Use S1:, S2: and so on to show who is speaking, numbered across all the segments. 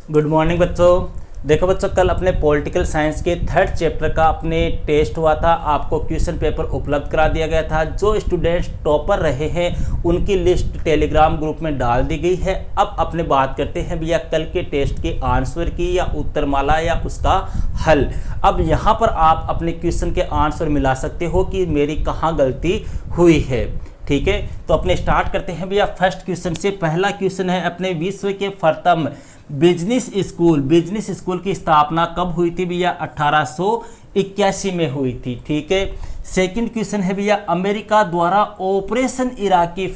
S1: Good morning बच्चों। देखो बच्चों, कल अपने पॉलिटिकल साइंस के थर्ड चैप्टर का अपने टेस्ट हुआ था। आपको क्वेश्चन पेपर उपलब्ध करा दिया गया था। जो स्टूडेंट्स टॉपर रहे हैं उनकी लिस्ट टेलीग्राम ग्रुप में डाल दी गई है। अब अपने बात करते हैं भैया कल के टेस्ट के आंसर की, या उत्तरमाला या उसका हल। अब यहाँ पर आप अपने क्वेश्चन के आंसर मिला सकते हो कि मेरी कहाँ गलती हुई है। ठीक है, तो अपने स्टार्ट करते हैं भैया फर्स्ट क्वेश्चन से। पहला क्वेश्चन है अपने विश्व के प्रथम बिजनेस स्कूल की स्थापना कब हुई थी भैया? 1881 में हुई थी। ठीक है, सेकंड क्वेश्चन है भैया अमेरिका द्वारा ऑपरेशन इराकी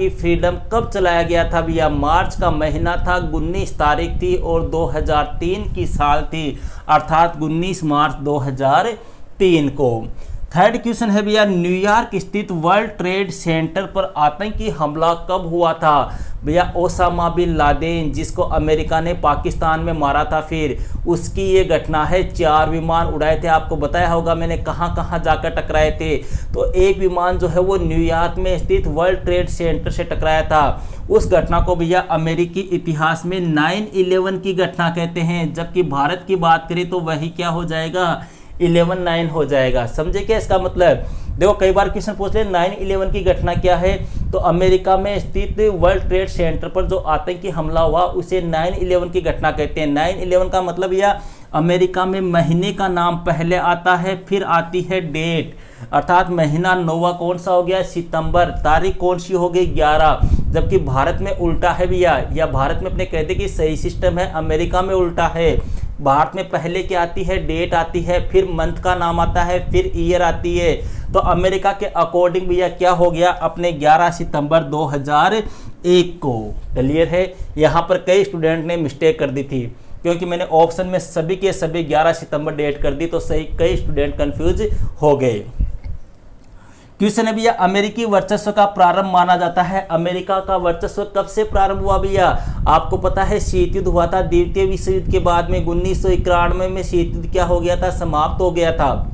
S1: फ्रीडम कब चलाया गया था भैया? मार्च का महीना था, 19 तारीख थी और 2003 की साल थी, अर्थात 19 मार्च 2003 को। थर्ड क्वेश्चन है भैया न्यूयॉर्क स्थित वर्ल्ड ट्रेड सेंटर पर आतंकी हमला कब हुआ था भैया? ओसामा बिन लादेन, जिसको अमेरिका ने पाकिस्तान में मारा था, फिर उसकी ये घटना है। 4 विमान उड़ाए थे, आपको बताया होगा मैंने कहाँ कहाँ जाकर टकराए थे। तो एक विमान जो है वो न्यूयॉर्क में स्थित वर्ल्ड ट्रेड सेंटर से टकराया था। उस घटना को भैया अमेरिकी इतिहास में 9/11 की घटना कहते हैं, जबकि भारत की बात करें तो वही क्या हो जाएगा? 11/9 हो जाएगा। समझे क्या इसका मतलब? देखो कई बार क्वेश्चन पूछ ले 9/11 की घटना क्या है, तो अमेरिका में स्थित वर्ल्ड ट्रेड सेंटर पर जो आतंकी हमला हुआ उसे 9/11 की घटना कहते हैं। 9/11 का मतलब यह अमेरिका में महीने का नाम पहले आता है, फिर आती है डेट, अर्थात महीना नौवा कौन सा हो गया? सितंबर। तारीख कौन सी हो गई? 11। जबकि भारत में उल्टा है भैया, या भारत में अपने कहते कि सही सिस्टम है, अमेरिका में उल्टा है। भारत में पहले क्या आती है? डेट आती है, फिर मंथ का नाम आता है, फिर ईयर आती है। तो अमेरिका के अकॉर्डिंग भैया क्या हो गया? अपने 11 सितंबर 2001 को। क्लियर है? यहाँ पर कई स्टूडेंट ने मिस्टेक कर दी थी, क्योंकि मैंने ऑप्शन में सभी के सभी 11 सितंबर डेट कर दी, तो सही कई स्टूडेंट कंफ्यूज हो गए। क्वेश्चन है भैया अमेरिकी वर्चस्व का प्रारंभ माना जाता है। अमेरिका का वर्चस्व कब से प्रारंभ हुआ भैया? आपको पता है शीत युद्ध हुआ था, द्वितीय विश्व युद्ध के बाद में 1991 में शीत युद्ध क्या हो गया था? समाप्त हो गया था।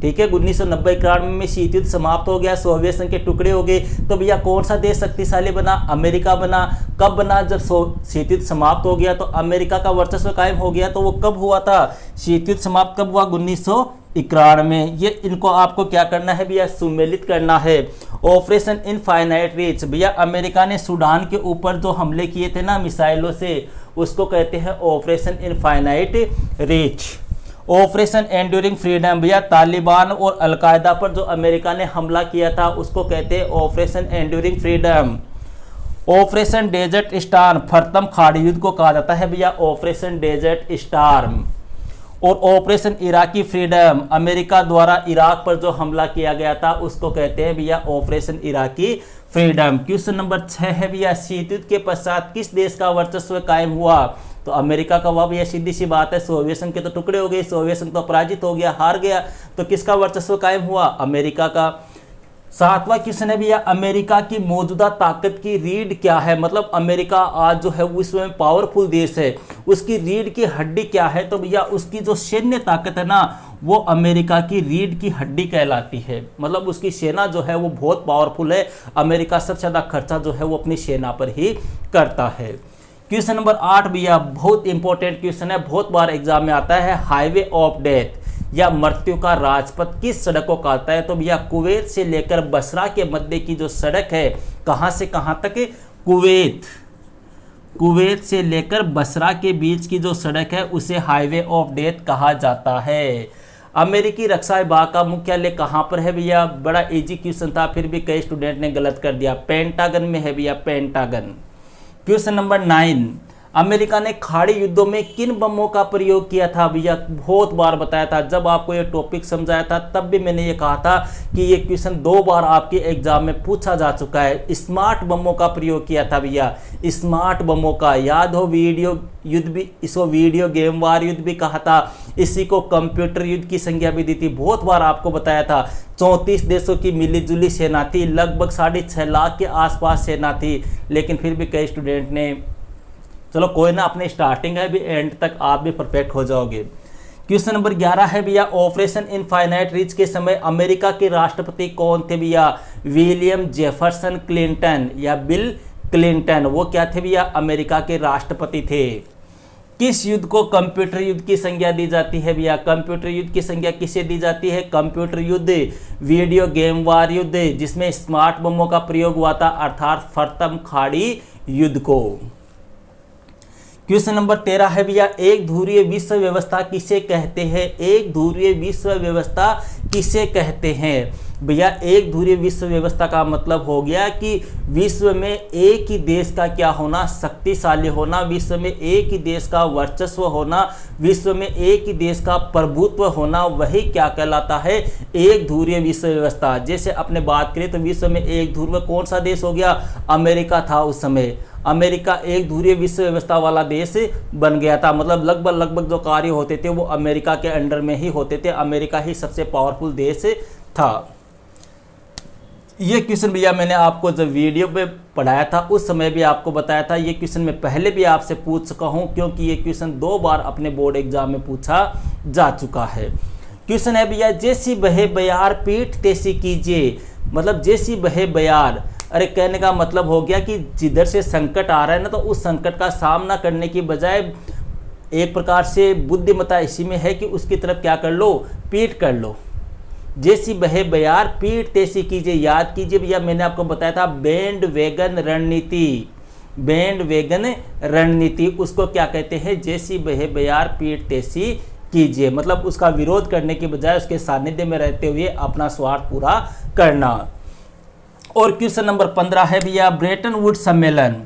S1: ठीक है, 1990-91 में शीत युद्ध समाप्त हो गया, सोवियत संघ के टुकड़े हो गए। तो भैया कौन सा देश शक्तिशाली बना? अमेरिका बना। कब बना? जब शीत युद्ध समाप्त हो गया, तो अमेरिका का वर्चस्व कायम हो गया। तो वो कब हुआ था? शीत युद्ध समाप्त कब हुआ? 1991 में। ये इनको आपको क्या करना है भैया? सुमेलित करना है। ऑपरेशन इनफाइनाइट रीच, भैया अमेरिका ने सूडान के ऊपर जो हमले किए थे ना मिसाइलों से, उसको कहते हैं operation infinite reach. Operation enduring freedom, भैया तालिबान और अलकायदा पर जो अमेरिका ने हमला किया था उसको कहते हैं operation enduring freedom. Operation desert storm, प्रथम खाड़ी युद्ध को कहा जाता है भैया ऑपरेशन डेजर्ट स्टार्म। और ऑपरेशन इराकी फ्रीडम, अमेरिका द्वारा इराक पर जो हमला किया गया था उसको कहते हैं भैया operation Iraqi freedom. Question number 6 है भैया शीत युद्ध के पश्चात किस देश का वर्चस्व कायम हुआ? तो अमेरिका का हुआ भैया, सीधी सी बात है। सोवियत संघ के तो टुकड़े हो गए, सोवियत संघ तो पराजित हो गया, हार गया। तो किसका वर्चस्व कायम हुआ? अमेरिका का। 7वां क्वेश्चन है भैया अमेरिका की मौजूदा ताकत की रीढ़ क्या है? मतलब अमेरिका आज जो है विश्व में पावरफुल देश है, उसकी रीढ़ की हड्डी क्या है? तो भैया उसकी जो सैन्य ताकत है ना, वो अमेरिका की रीढ़ की हड्डी कहलाती है। मतलब उसकी सेना जो है वो बहुत पावरफुल है। अमेरिका सबसे ज़्यादा खर्चा जो है वो अपनी सेना पर ही करता है। क्वेश्चन नंबर 8 भैया बहुत इंपॉर्टेंट क्वेश्चन है, बहुत बार एग्जाम में आता है। हाईवे ऑफ डेथ या मृत्यु का राजपथ किस सड़क को कहता है? तो भैया कुवैत से लेकर बसरा के मध्य की जो सड़क है, कहां से कहां तक? कुवैत से लेकर बसरा के बीच की जो सड़क है उसे हाईवे ऑफ डेथ कहा जाता है। अमेरिकी रक्षा विभाग का मुख्यालय कहां पर है भैया? बड़ा इजी क्वेश्चन था, फिर भी कई स्टूडेंट ने गलत कर दिया। पेंटागन में है भैया, पेंटागन। क्वेश्चन नंबर 9, अमेरिका ने खाड़ी युद्धों में किन बमों का प्रयोग किया था भैया? बहुत बार बताया था, जब आपको ये टॉपिक समझाया था तब भी मैंने ये कहा था कि ये क्वेश्चन 2 बार आपके एग्जाम में पूछा जा चुका है। स्मार्ट बमों का प्रयोग किया था भैया, स्मार्ट बमों का। याद हो वीडियो युद्ध भी, इसको वीडियो गेम वार युद्ध भी कहा था, इसी को कंप्यूटर युद्ध की संज्ञा भी दी थी। बहुत बार आपको बताया था। 34 देशों की मिलीजुली सेना थी, लगभग 6.5 लाख के आसपास सेना थी, लेकिन फिर भी कई स्टूडेंट ने, चलो कोई ना, अपनी स्टार्टिंग है भी, एंड तक आप भी परफेक्ट हो जाओगे। क्वेश्चन नंबर 11 है भैया ऑपरेशन इनफाइनाइट रीच के समय अमेरिका के राष्ट्रपति कौन थे भैया? विलियम जेफरसन क्लिंटन या बिल क्लिंटन, वो क्या थे भैया, अमेरिका के राष्ट्रपति थे। किस युद्ध को कंप्यूटर युद्ध की संज्ञा दी जाती है भैया, कंप्यूटर युद्ध की संज्ञा किसे दी जाती है, कंप्यूटर युद्ध, वीडियो गेम वार युद्ध, जिसमें स्मार्ट बमों का प्रयोग हुआ था, अर्थात प्रथम खाड़ी युद्ध को। क्वेश्चन नंबर 13 है भैया, एक ध्रुवीय विश्व व्यवस्था किसे कहते हैं, एक ध्रुवीय विश्व व्यवस्था किसे कहते हैं भैया। एक ध्रुवीय विश्व व्यवस्था का मतलब हो गया कि विश्व में एक ही देश का क्या होना, शक्तिशाली होना, विश्व में एक ही देश का वर्चस्व होना, विश्व में एक ही देश का प्रभुत्व होना, वही क्या कहलाता है, एक ध्रुवीय विश्व व्यवस्था। जैसे अपने बात करें तो विश्व में एक ध्रुव कौन सा देश हो गया, अमेरिका था उस समय, अमेरिका एक ध्रुवीय विश्व व्यवस्था वाला देश बन गया था। मतलब लगभग जो कार्य होते थे वो अमेरिका के अंडर में ही होते थे, अमेरिका ही सबसे पावरफुल देश था। ये क्वेश्चन भैया मैंने आपको जब वीडियो पे पढ़ाया था उस समय भी आपको बताया था, ये क्वेश्चन मैं पहले भी आपसे पूछ चुका हूँ, क्योंकि ये क्वेश्चन 2 बार अपने बोर्ड एग्जाम में पूछा जा चुका है। क्वेश्चन है भैया, जैसी बहे बयार पीठ तैसी कीजिए, मतलब जैसी बहे बयार, अरे कहने का मतलब हो गया कि जिधर से संकट आ रहा है ना, तो उस संकट का सामना करने की बजाय एक प्रकार से बुद्धिमत्ता इसी में है कि उसकी तरफ क्या कर लो, पीठ कर लो। जैसी बहे बयार पीठ तैसी कीजिए, याद कीजिए भैया मैंने आपको बताया था बैंड वैगन रणनीति, बैंड वैगन रणनीति उसको क्या कहते हैं, जैसी बहे बयार पीठ तैसी कीजिए, मतलब उसका विरोध करने के बजाय उसके सानिध्य में रहते हुए अपना स्वार्थ पूरा करना। और क्वेश्चन नंबर 15 है भैया, ब्रेटन वुड सम्मेलन,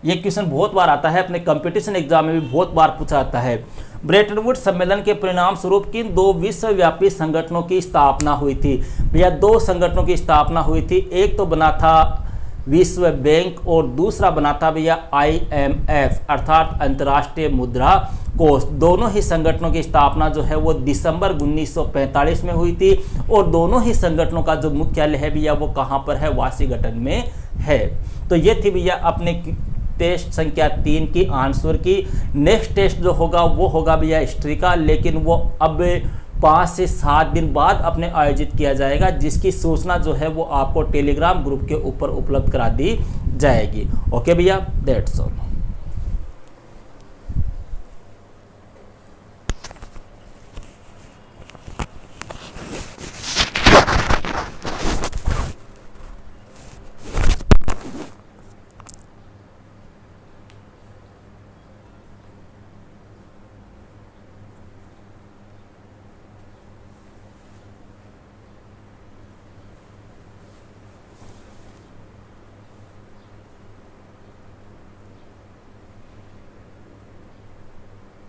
S1: ये क्वेश्चन बहुत बार आता है, अपने कंपटीशन एग्जाम में भी बहुत बार पूछा आता है। ब्रेटन वुड सम्मेलन के परिणाम स्वरूप किन 2 विश्वव्यापी संगठनों की स्थापना हुई थी भैया, 2 संगठनों की स्थापना हुई थी, एक तो बना था विश्व बैंक और दूसरा बना था भैया IMF अर्थात अंतर्राष्ट्रीय मुद्रा कोष। दोनों ही संगठनों की स्थापना जो है वो दिसंबर 1945 में हुई थी, और दोनों ही संगठनों का जो मुख्यालय है भैया वो कहाँ पर है, वाशिंगटन में है। तो ये थी भैया अपने टेस्ट संख्या 3 की आंसर की। नेक्स्ट टेस्ट जो होगा वो होगा भैया हिस्ट्री का, लेकिन वो अब 5 से 7 दिन बाद अपने आयोजित किया जाएगा, जिसकी सूचना जो है वो आपको टेलीग्राम ग्रुप के ऊपर उपलब्ध करा दी जाएगी। ओके भैया, दैट्स ऑल।